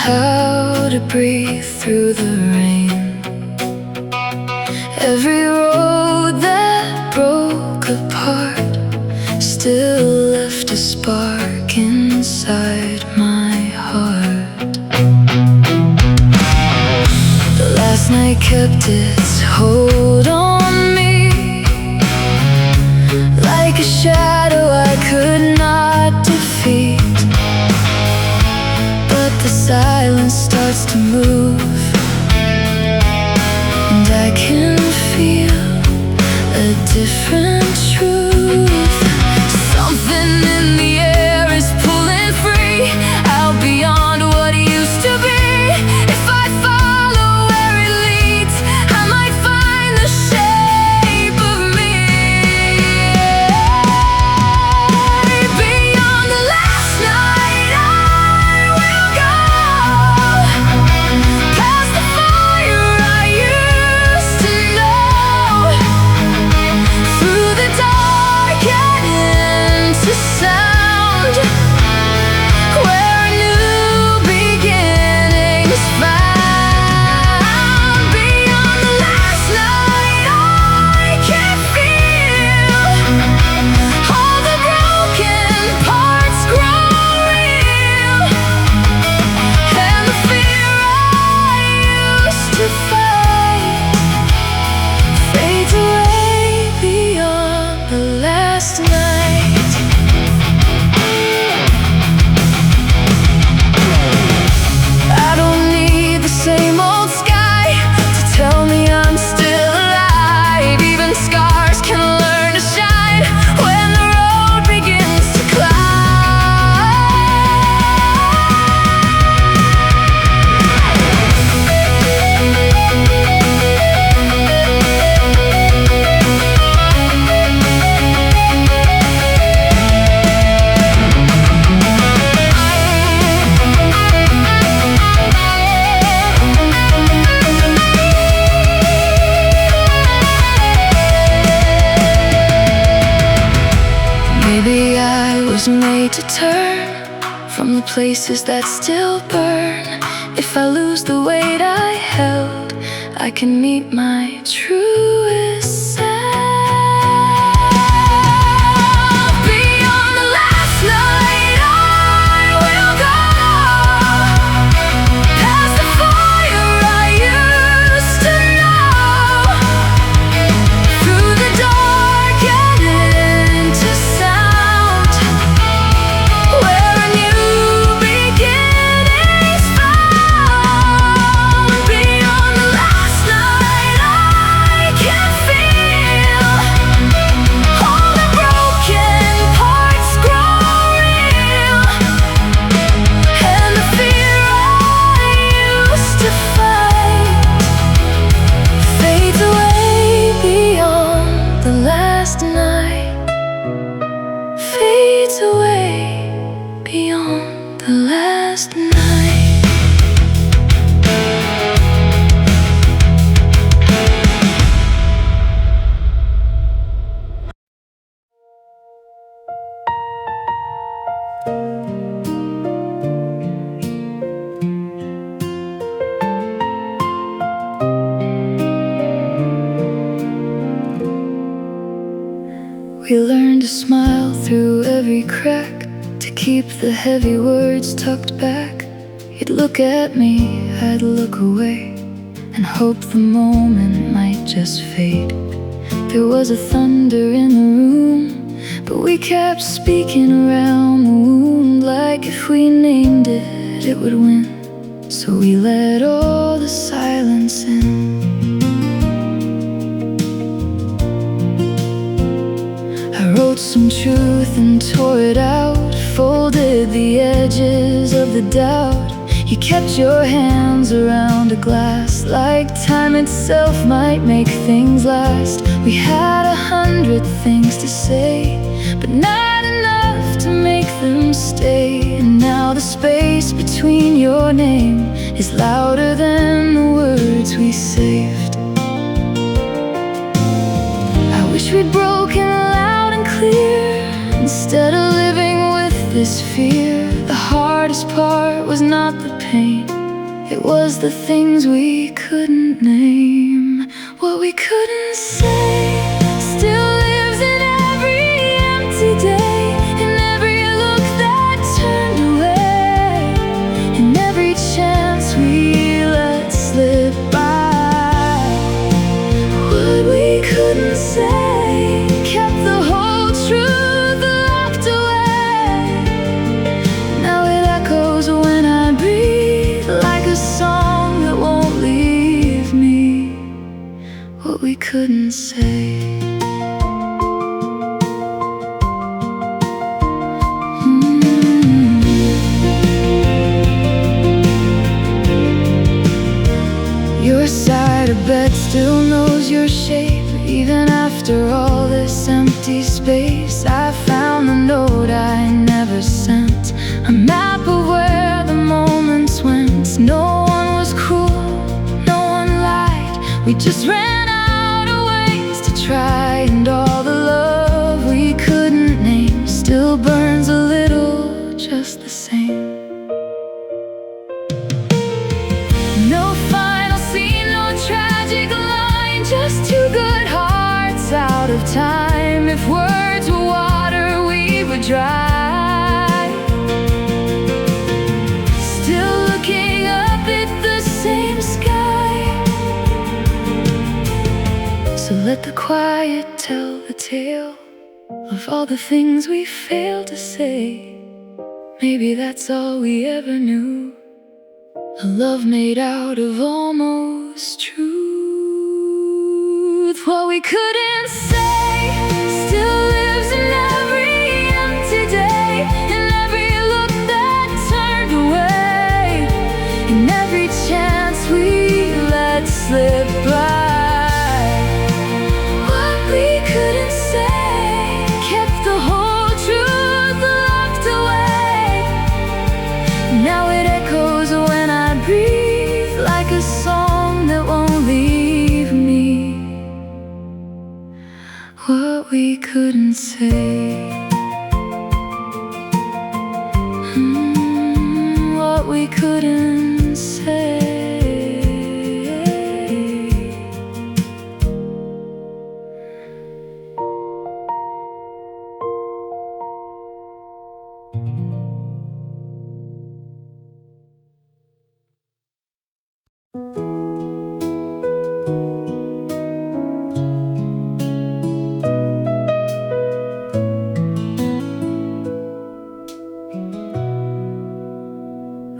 how to breathe through the rain. Every road that broke apart still left a spark inside my heart. The last night kept its hold on me, like a shadow I could not defeat. But the silence starts to move, and I can feel a different truth. Something in the air is pulling free, out beyond what used to be. If I follow where it leads, I might find the shape of me. Beyond the last night I will go, past the fire I used to know, through the dark and into sound, where a new beginning is found. Beyond the last night I can feel all the broken parts grow real, and the fear I used to fight fades away beyond the last night. I don't need the same old sky to tell me I'm still alive. Even scars can learn to shine when the road begins to Maybe I was made to turn from the places that still burn. If I lose the weight I held, I can meet my truest self. Beyond the last night I will go, past the fire I used to know, through the dark and into sound, where a new beginning is found. Beyond the last night I can feel all the broken parts grow real, and the fear I used to fight fades away beyond the last night, fades away beyond the last night. We learned to smile through every crack, to keep the heavy words tucked back. You'd look at me, I'd look away, and hope the moment might just fade. There was a thunder in the room, but we kept speaking around the wound, like if we named it, it would win. So we let all the silence in. I wrote some truth and tore it out, folded the edges of the doubt. You kept your hands around a glass, like time itself might make things last. We had 100 things to say, but not enough to make them stay. And now the space between your name is louder than the words we saved. I wish we'd broken loud and clear, Instead of living with this fear, the hardest part was not the pain, It was the things we couldn't name. What we couldn't say still lives in every empty day, in every look that turned away, in every chance we let slip by. What we couldn't say kept the whole truth locked away. Now it echoes when I breathe, like a song that won't leave me. What we couldn't say. Your side of bed still knows your shape, even after all this empty space. I found the note I never sent, a map of where the moments went. No one was cruel, no one lied. We just ran out of ways to try, and all the love we couldn't name still burns a little just the same. No final scene, no tragic line, just two good hearts out of time. If words were water, we would dry. Still looking up at the same sky. So let the quiet tell the tale of all the things we failed to say. Maybe that's all we ever knew, a love made out of almost truth. What we couldn't say still lives in every empty day, in every look that turned away, in every chance we let slip by. What we couldn't say kept the whole truth locked away. Now it echoes when I breathe, like a song that won't leave me. What we couldn't say. What we couldn't say.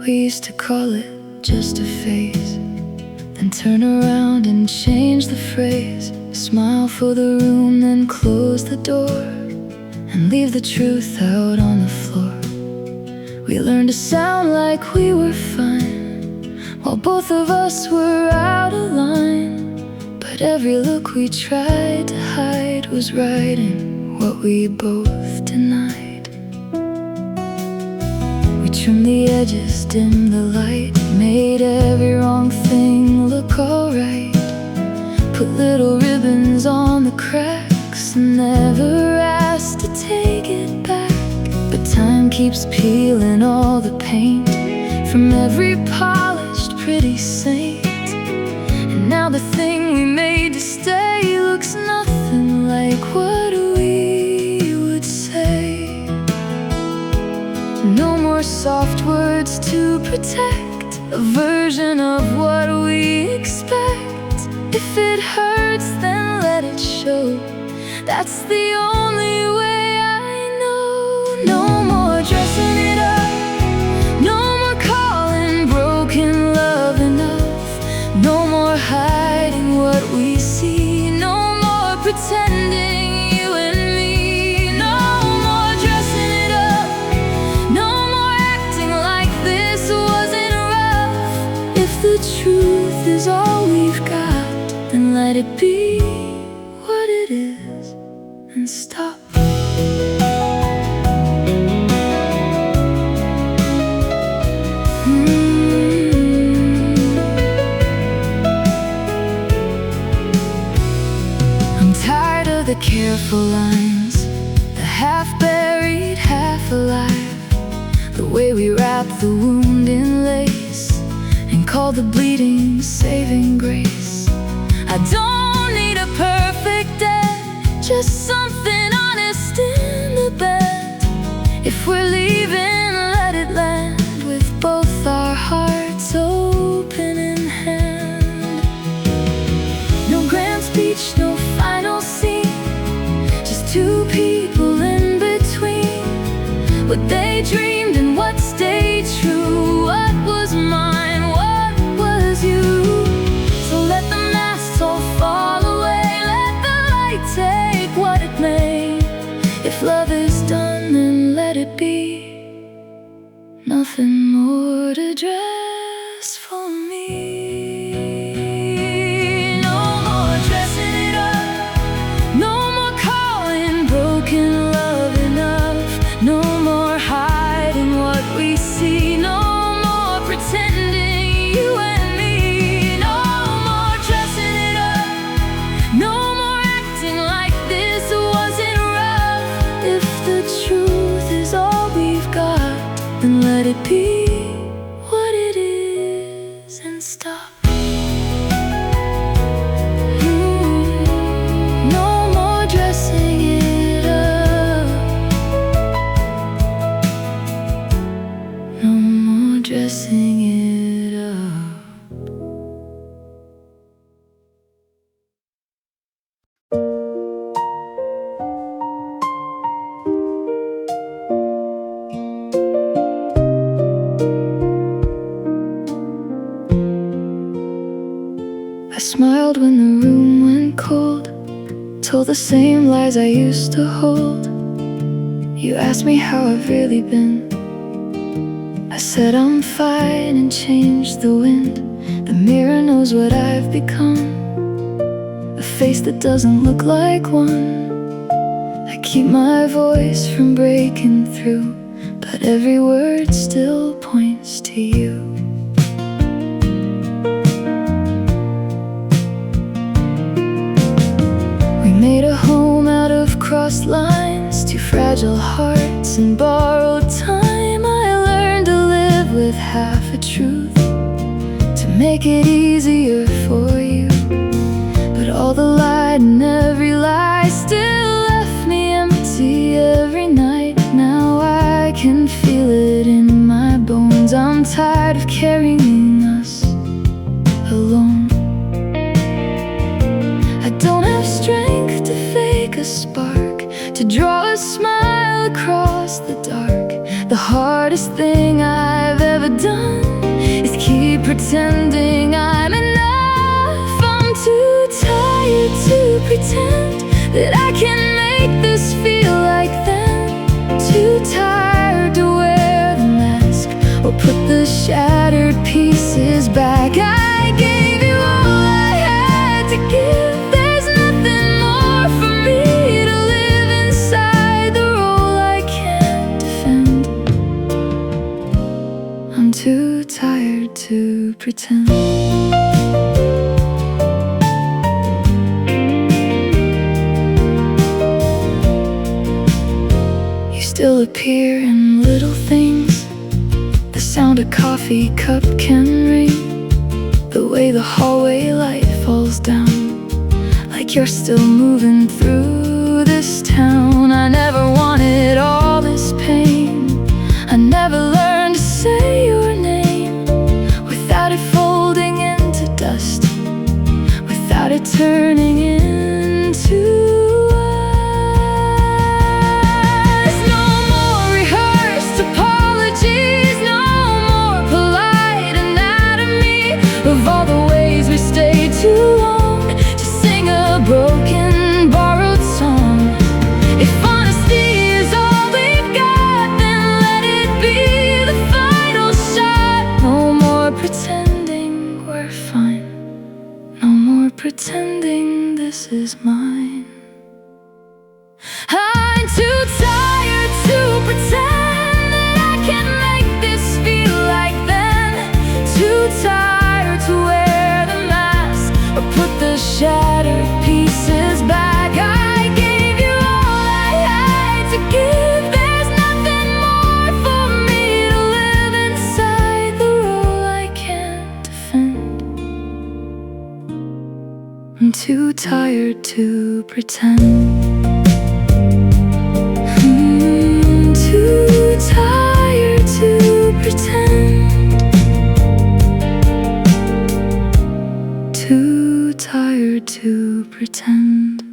We used to call it just a phase, then turn around and change the phrase. Smile for the room, then close the door, and leave the truth out on the floor. We learned to sound like we were fine, while both of us were out of line. But every look we tried to hide was right in what we both denied. We trimmed the edges, dimmed the light, made every wrong thing look alright. Put little ribbons on the cracks, never asked to take it back. But time keeps peeling all the paint from every polished pretty saint. And now the thing we made to stay looks nothing like what we would say. No more soft words to protect a version of what we expect. If it hurts, then let it show. That's the only way I know. No more dressing it up, no more calling broken love enough. No more hiding what we see, no more pretending you and me. No more dressing it up, no more acting like this wasn't rough. If the truth is all we've got, then let it be what it is and stop. I'm tired of the careful lines, the half-buried, half-alive, the way we wrap the wound in lace and call the bleeding saving grace. I don't need a perfect day, just something honest in the bed. If we're leaving, let it land with both our hearts open in hand. No grand speech, no final scene, just two people in between. What they dreamed and what stayed true, what was mine, what was you. So let the masks all fall away, let the light take what it may. If love is done, then let it be. Nothing more to dress for me. No more dressing it up, no more calling broken love enough, no more hiding what we see, no more pretending, you and me. No more dressing it up, no more acting like this wasn't rough. If the truth is all we've got, then let it be what it is and stop. No more dressing it up, no more dressing it up. I smiled when the room went cold, told the same lies I used to hold. You asked me how I've really been. I said I'm fine and changed the wind. The mirror knows what I've become, a face that doesn't look like one. I keep my voice from breaking through, but every word still points to you. Made a home out of crossed lines, two fragile hearts and borrowed time. I learned to live with half a truth, to make it easier for you. But all the light and every lie still left me empty every night. Now I can feel it in my bones. I'm tired of carrying us alone. I don't have strength to fake a spark, to draw a smile across the dark. The hardest thing I've ever done is keep pretending I'm enough. I'm too tired to pretend that I can make this feel like then. Too tired to wear the mask or put the shattered pieces back. I gave you all I had to give. Too tired to pretend. You still appear in little things, the sound a coffee cup can ring, the way the hallway light falls down, like you're still moving through this town. I never wanted all this pain, I never learned to say your name without it folding into dust, without it turning into us. No more rehearsed apologies, no more polite anatomy of all the ways we stayed too long to sing a broken, borrowed song. If honesty is all we've got, then let it be the final shot. No more pretending we're fine, no more pretending this is mine. I'm too tired to pretend that I can make this feel like then. Too tired to wear the mask or put the shattered pieces back. I gave you all I had to give. There's nothing more for me to live inside the role I can't defend. too tired to pretend. Too tired to pretend. Too tired to pretend.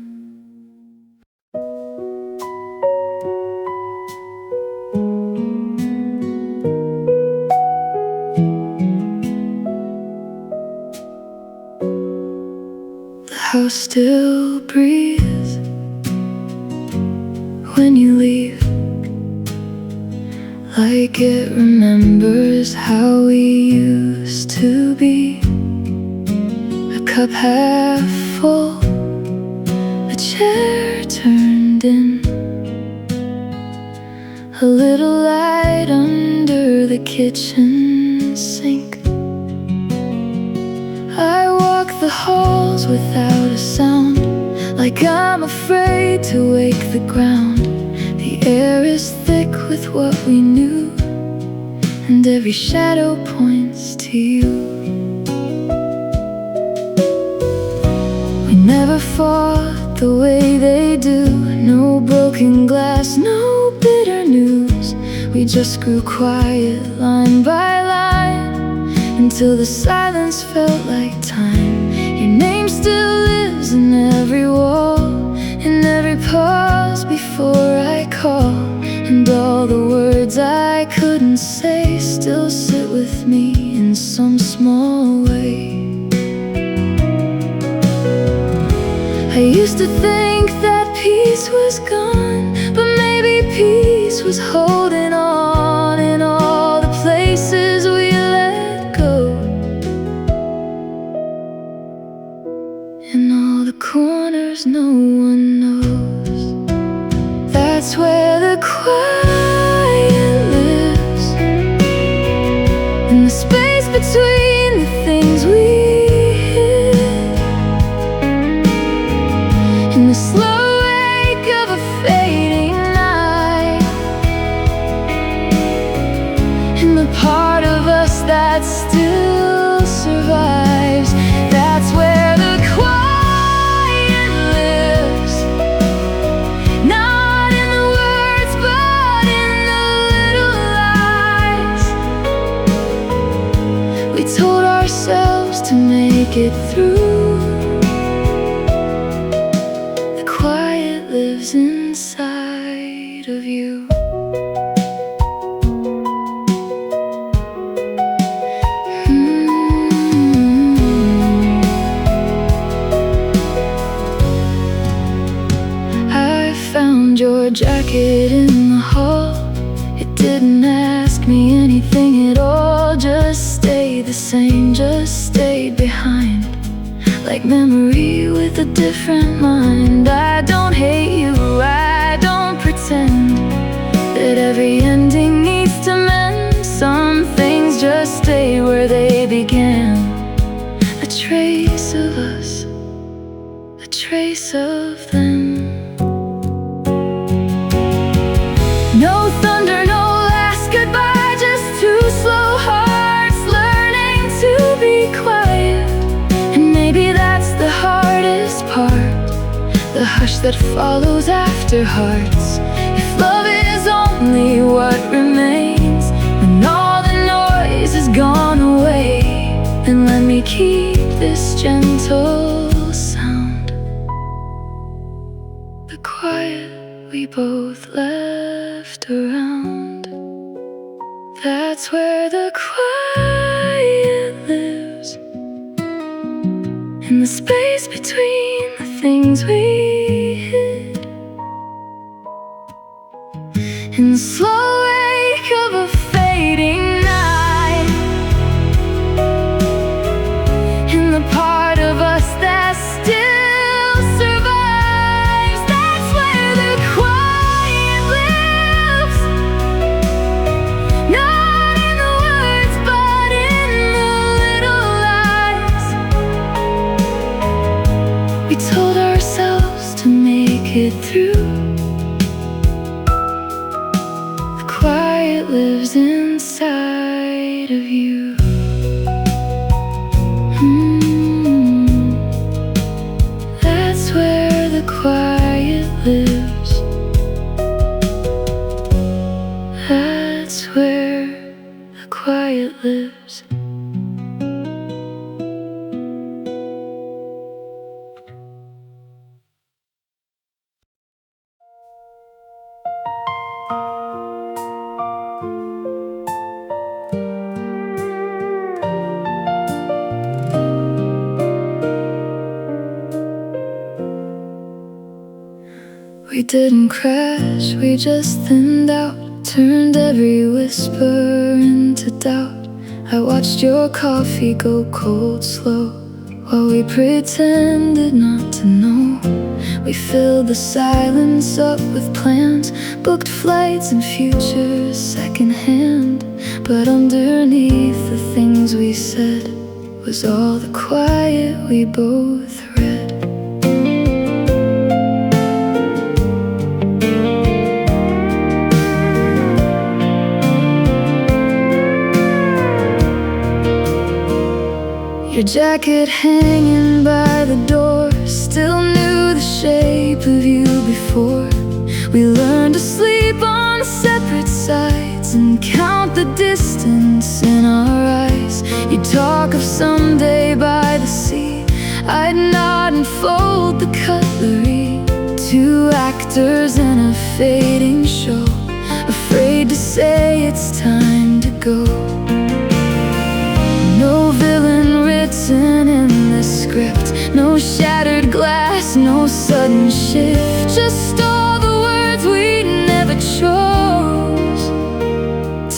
The house still breathes when you leave, like it remembers how we used to be. A cup half full, a chair turned in, a little light under the kitchen sink. I walk the halls without a sound, like I'm afraid to wake the ground. The air is thick with what we knew, and every shadow points to you. We never fought the way they do. No broken glass, no bitter news. We just grew quiet line by line, until the silence felt like time. Your name still lives in every wall, in every pause before I call. And all the words I couldn't say still sit with me in some small way. I used to think that peace was gone, but maybe peace was holding on in all the places we let go, in all the corners no one knows. That's where the quiet lives, in the space between the things we hid, in the slow wake of a fading night, in the part of us that still survives. That's where the quiet lives, not in the words but in the little lies we told ourselves to make it through. The quiet lives inside of you. I found your jacket in the hall. It didn't ask me anything at all, just stayed the same, just stayed behind, like memory with a different mind. I don't hate you, I don't pretend that every ending needs to mend. Some things just stay where they began, a trace of us, a trace of them. No thunder, no last goodbye, just two slow hearts learning to be quiet. And maybe that's the hardest part, the hush that follows after hearts. If love is only what remains when all the noise is gone away, then let me keep this gentle sound, the quiet we both left around. That's where the quiet lives, in the space between the things we hid, in the slow wake of a fading night, in the part of us that still survives. That's where the quiet lives, not in the words but in the little lies we told ourselves to make it through. The quiet lives inside of you. lives. We didn't crash, we just thinned out, turned every whisper into doubt. I watched your coffee go cold slow, while we pretended not to know. We filled the silence up with plans, booked flights and futures secondhand. But underneath the things we said was all the quiet we both read. Your jacket hanging by the door still knew the shape of you before. We learned to sleep on separate sides and count the distance in our eyes. You'd talk of someday by the sea, I'd nod and fold the cutlery. Two actors in a fading show, afraid to say it's time to go. No villain written in this script, no shattered glass, no sudden shift. Just all the words we never chose,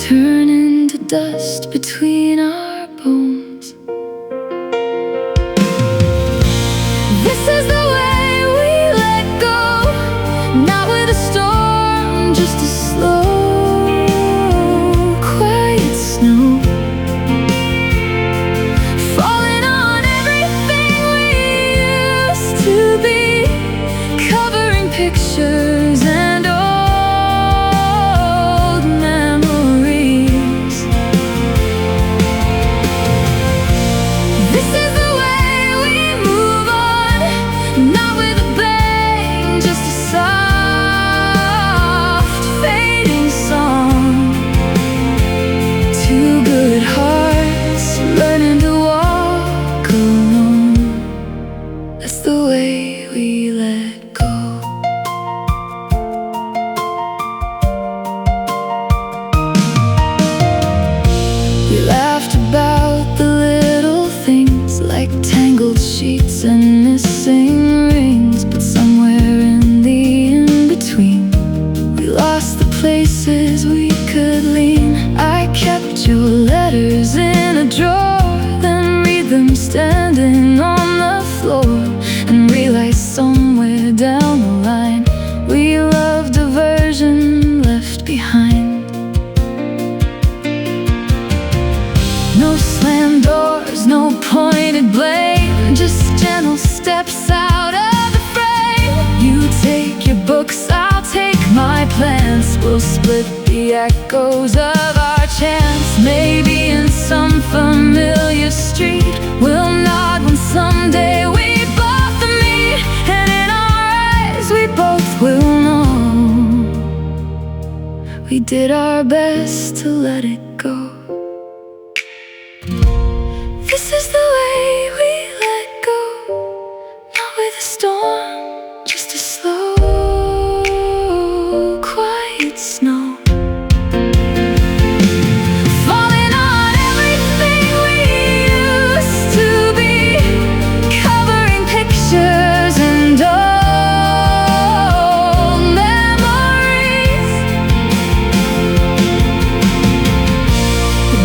turn into dust between our bones. This is the way we let go, not with a storm, just a slow, quiet snow. Pictures and old memories. This is the way we move on, not with a bang, just a soft fading song. Two good hearts learning to walk alone. That's the way we let go. We laughed about the little things, like tangled sheets and missing rings. But somewhere in the in-between, we lost the places we could lean. I kept your letters in a drawer, then read them standing on the floor, and realized somewhere down the line we loved a version left behind. No slammed doors, no pointed blame, just gentle steps out of the frame. You take your books, I'll take my plans. We'll split the echoes of our chance. Maybe in some familiar street we'll nod when someday we both meet, and in our eyes we both will know we did our best to let it go. This is the way we let go, not with a storm, just a slow, quiet snow. Falling on everything we used to be, covering pictures and old memories.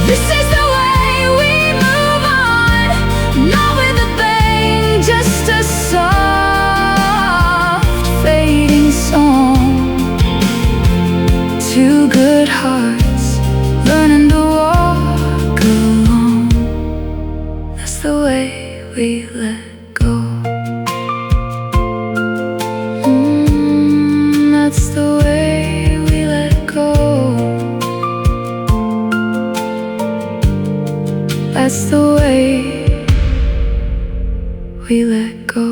This is the way we move on, not with a bang, just a soft fading song. Two good hearts learning to walk alone. That's the way we let go. That's the way we let go. That's the way we let go.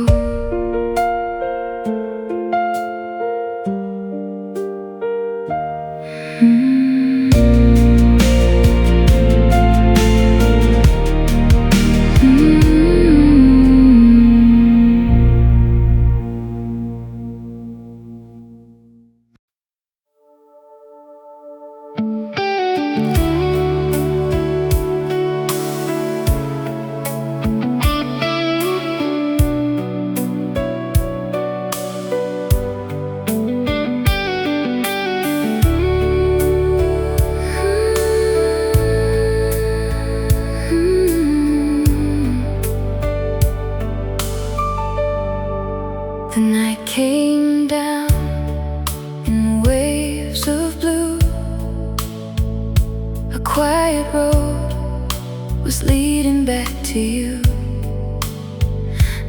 was leading back to you.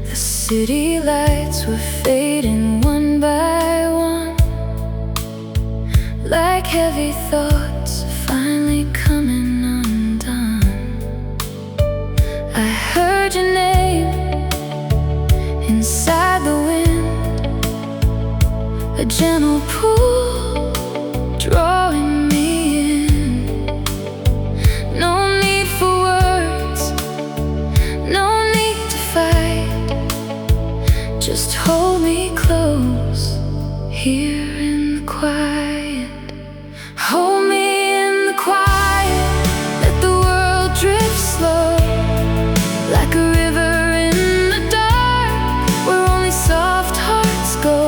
The city lights were fading one by one, like heavy thoughts finally coming undone. I heard your name inside the wind, a gentle pull drawing me in. No need for words, no need to fight. Just hold me close here in the quiet. Hold me in the quiet, let the world drift slow, like a river in the dark, where only soft hearts go.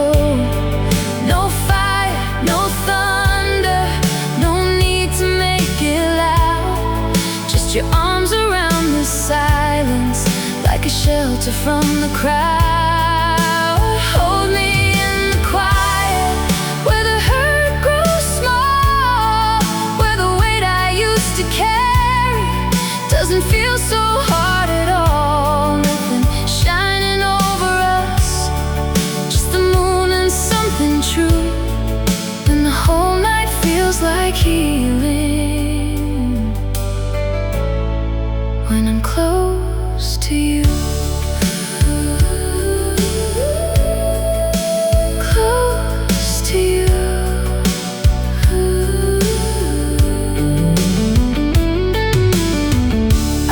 No fire, no thunder, no need to make it loud. Just your arms around the silence, like a shelter from the crowd. Hold me in the quiet, where the hurt grows small, where the weight I used to carry doesn't feel so hard at all. Nothing shining over us, just the moon and something true, and the whole night feels like healing when I'm close to you. Close to you.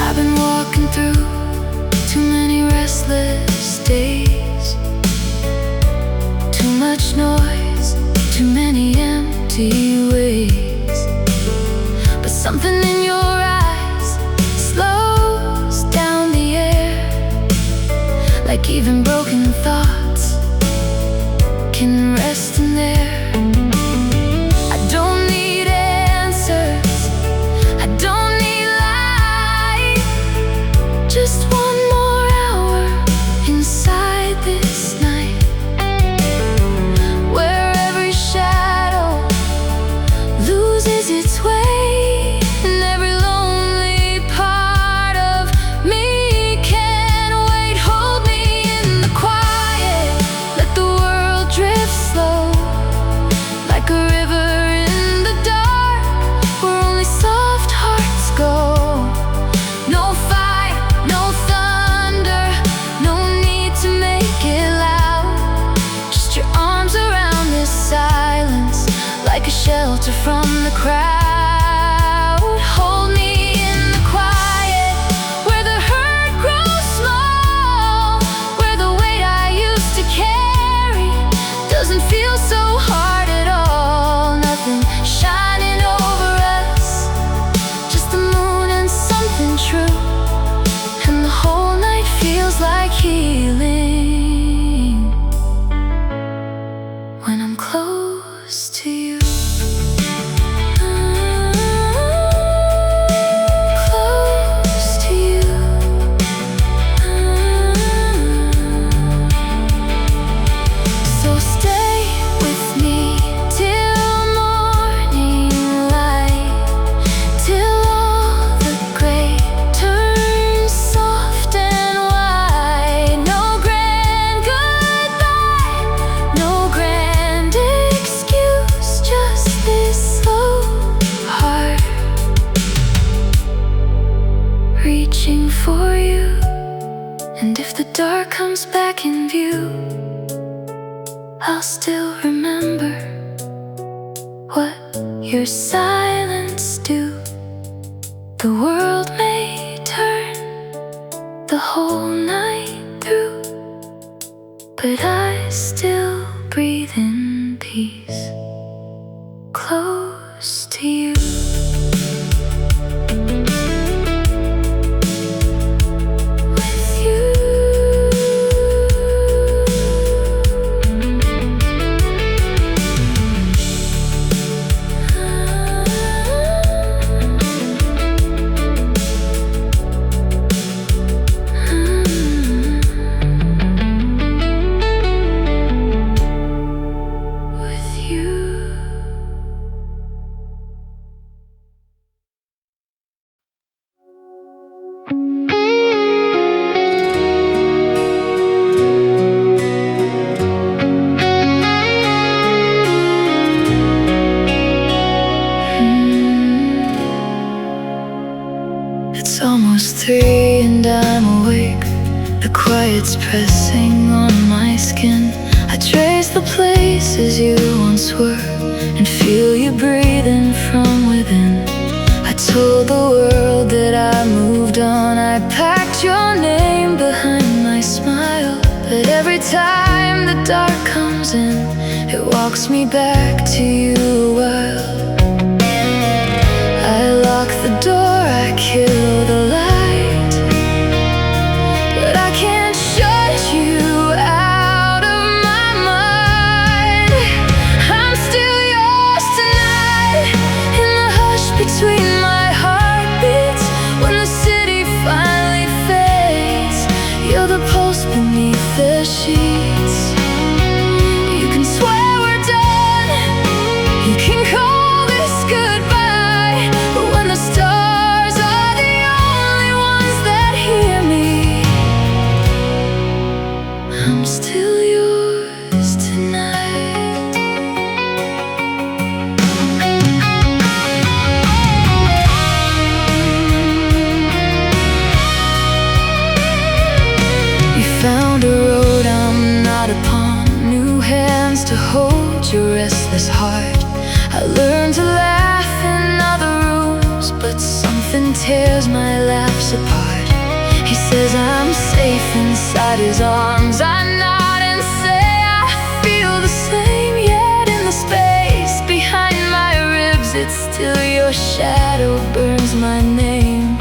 I've been walking through too many restless days, too much noise, too many empty ways. But something in your eyes slows down the air, like even broken thoughts can rest in there. I don't need answers, I don't need light, just one more hour inside this night, where every shadow loses its way, and every lonely part of me can wait. Hold me in the quiet, let the world drift slow, like a river in the dark, where only soft hearts go. No fire, no thunder, no need to make it loud. Just your arms around this silence, like a shelter from the crowd. Hold me in the quiet, where the hurt grows small, where the weight I used to carry doesn't feel so hard at all. Nothing shining over us, just the moon and something true, and the whole night feels like healing when I'm close to you. Close to you. So stay with me till morning light, till all the gray turns soft and white. No grand goodbye, no grand excuse, just this slow heart reaching for you. And if the dark comes back in view, I'll still remember what your silence do. The world may turn the whole night through, but I still breathe in peace, close to you. With you. With you. It's almost 3 and I'm awake. The quiet's pressing on my skin. I trace the places you once were and feel you breathing from within. I told the world that I moved on. I packed your name behind my smile. But every time the dark comes in, it walks me back to you a while. I lock the door, I kill the light, but I can't shut you out of my mind. I'm still yours tonight, in the hush between my heartbeats. When the city finally fades, you're the pulse beneath the sheets. You can swear we're done, you can call this goodbye, but when the stars are the only ones that hear me, I'm still yours tonight. You found a road I'm not upon, new hands to hold your restless heart. I learned to laugh in other rooms, but something tears my laughs apart. He says I'm safe inside his arms. I nod and say I feel the same, yet in the space behind my ribs, it's still your shadow burns my name.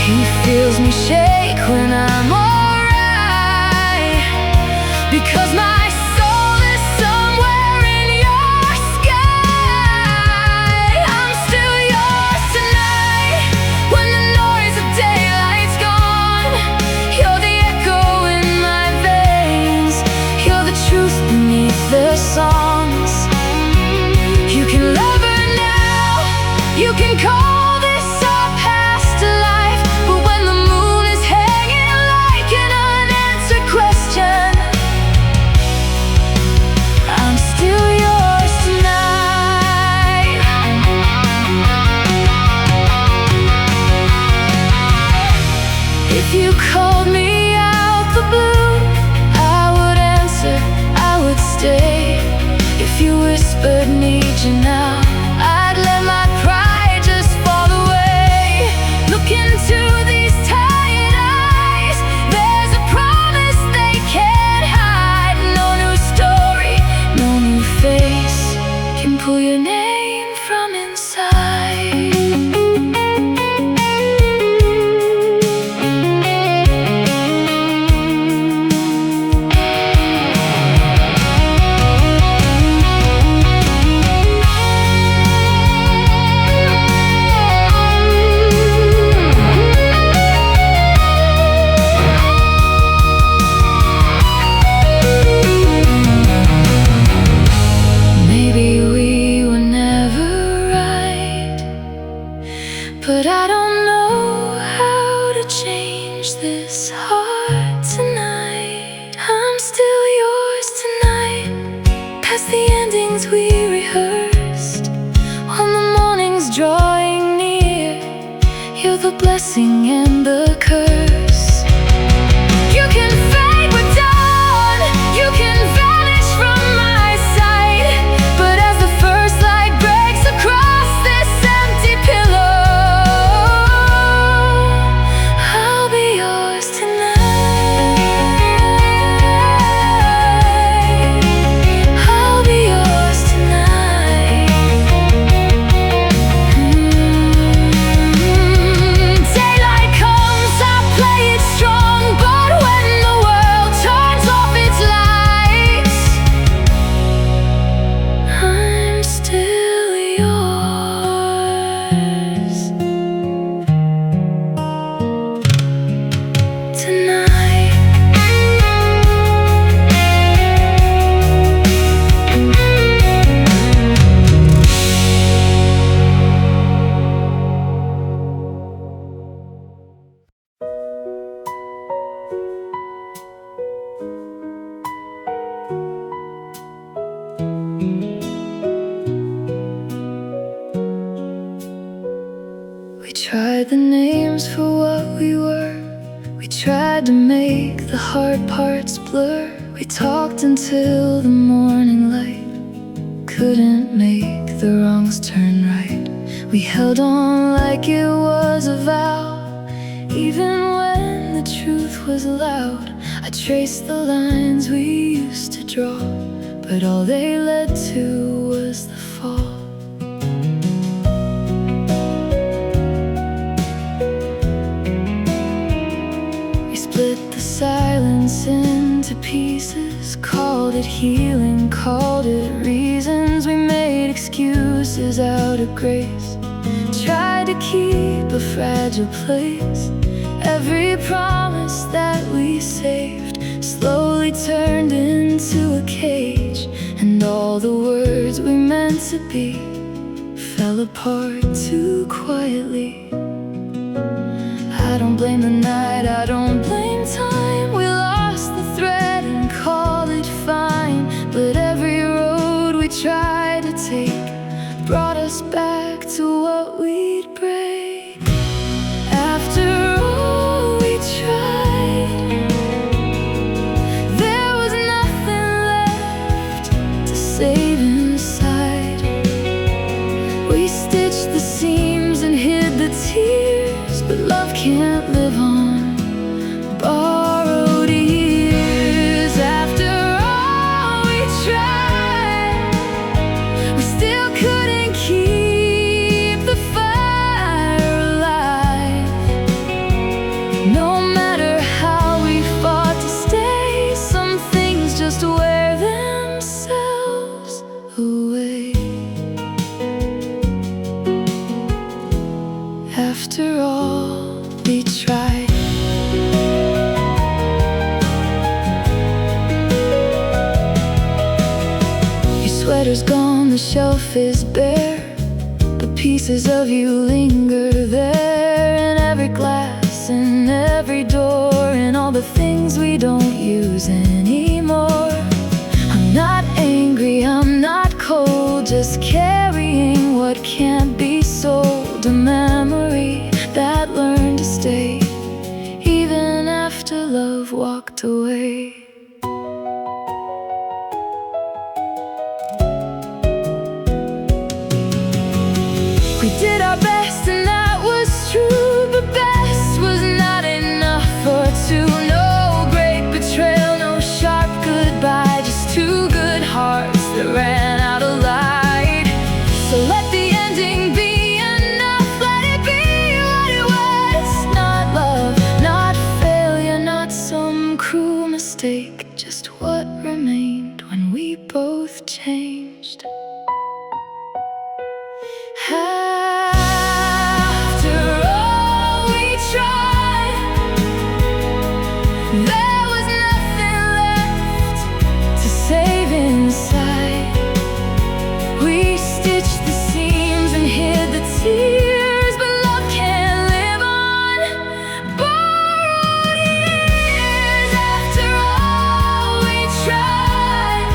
He feels me shake when I'm alright, because my soul is somewhere in your sky. I'm still yours tonight, when the noise of daylight's gone. You're the echo in my veins, you're the truth beneath the songs. You can love her now, you can call this our past life, but when the moon is hanging like an unanswered question, I'm still yours tonight. If you called me out the blue, I would answer, I would stay. If you whispered need you now, I'd let my pride just fall away. Look into these tired eyes, there's a promise they can't hide. No new story, no new face can pull your name from inside. Maybe we were never right, but I don't know how to change this heart tonight. I'm still yours tonight, past the endings we rehearsed. When the morning's drawing near, you're the blessing and the curse. You can fade with dawn, you can vanish from my sight, but as the first light breaks across this empty pillow, I'll be yours tonight. I'll be yours tonight. Daylight comes, I play names for what we were. We tried to make the hard parts blur. We talked until the morning light, couldn't make the wrongs turn right. We held on like it was a vow, even when the truth was loud. I traced the lines we used to draw, but all they led to was the fall. We split the silence into pieces, called it healing, called it reasons. We made excuses out of grace, tried to keep a fragile place. Every promise that we saved slowly turned into a cage, and all the words we meant to be fell apart too quietly. I don't blame the night, I don't blame time. We lost the thread and called it fine, but every road we tried to take brought us back to what we'd break. After all we tried, there was nothing left to save inside. We stitched the seams and hid the tears, but love can't live on borrowed years. After all we tried, we still couldn't keep the fire alive. No matter how we fought to stay, some things just wear themselves away. After all we tried. Your sweater's gone, the shelf is bare, but pieces of you linger there, in every glass, in every door, in all the things we don't use anymore. I'm not angry, I'm not cold, just carrying what can't be sold. A memory that learned to stay even after love walked away. We did our best and that was true, but best was not enough for two. No great betrayal, no sharp goodbye, just two good hearts that ran out of light. So let the ending be enough, let it be what it was. Not love, not failure, not some cruel mistake, just what remained when we both changed. After all we tried, there was nothing left to save inside. We stitched the seams and hid the tears, but love can't live on borrowed years. After all we tried,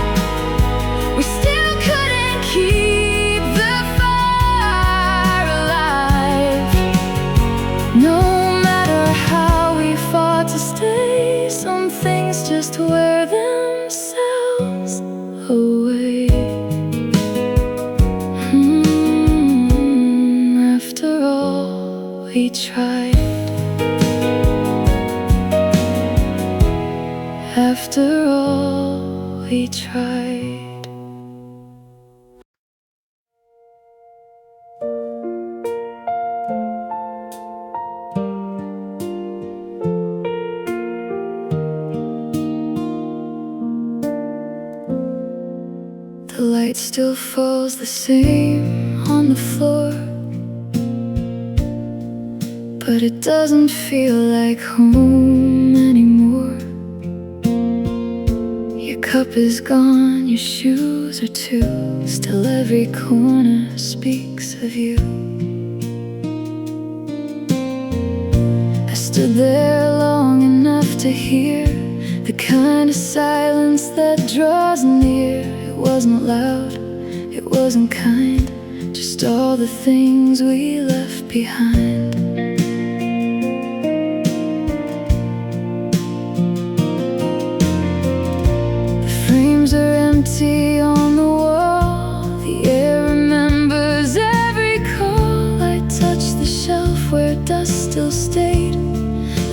we still couldn't keep the fire alive. No matter how we fought to stay, some things just wear themselves away. After all we tried, after all we tried. The light still falls the same on the floor, but it doesn't feel like home anymore. Your cup is gone, your shoes are too, still every corner speaks of you. I stood there long enough to hear the kind of silence that draws near. It wasn't loud, it wasn't kind, just all the things we left behind.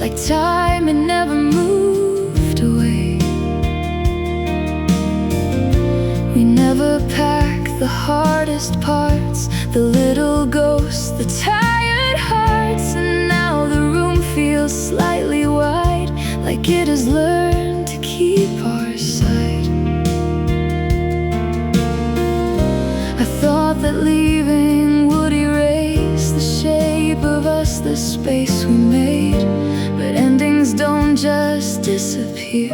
like time had never moved away. We never pack the hardest parts, the little ghosts, the tired hearts. And now the room feels slightly wide, like it has learned to keep our side. I thought that leaving would erase the shape of us, the space we made. But endings don't just disappear,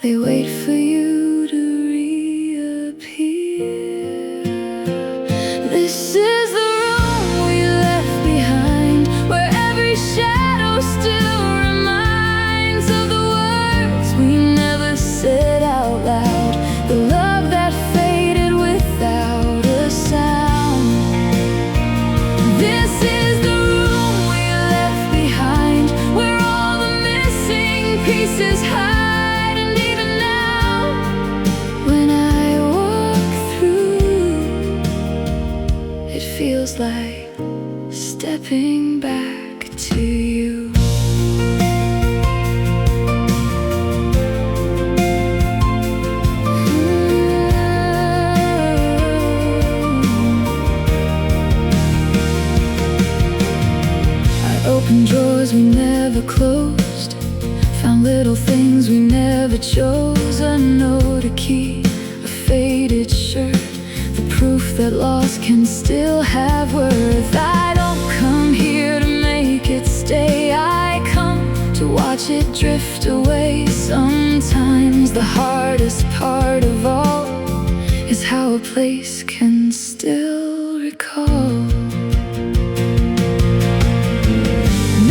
they wait for you to reappear. This is the room we left behind, where every shadow still reminds of the words we never said out loud, the love that faded without a sound. This is the room we left behind, where all the missing pieces hide. Feels like stepping back to you. I opened drawers we never closed, found little things we never chose. A note, a key, a faded shirt, proof that loss can still have worth. I don't come here to make it stay, I come to watch it drift away. Sometimes the hardest part of all is how a place can still recall.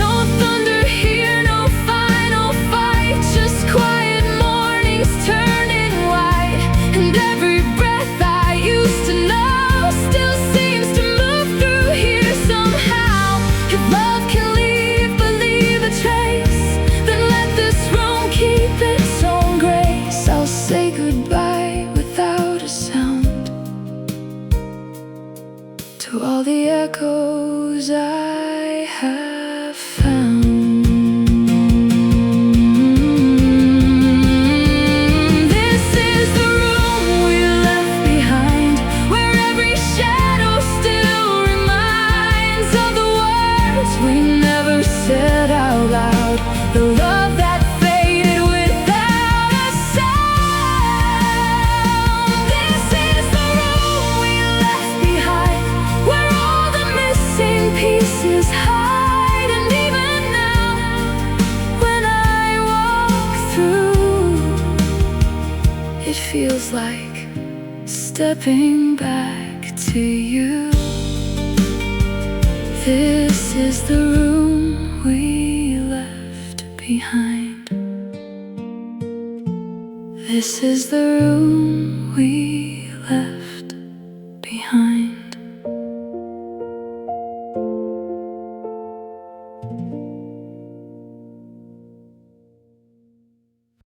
No thunder here, no final fight, just quiet mornings turning white. And every breath I used to know still seems to move through here somehow. If love can leave, but leave a trace, then let this room keep its own grace. I'll say goodbye without a sound to all the echoes I have found. Said out loud, the love that faded without a sound. This is the room we left behind, where all the missing pieces hide. And even now, when I walk through, it feels like stepping back to you. This is the room we left behind. This is the room we left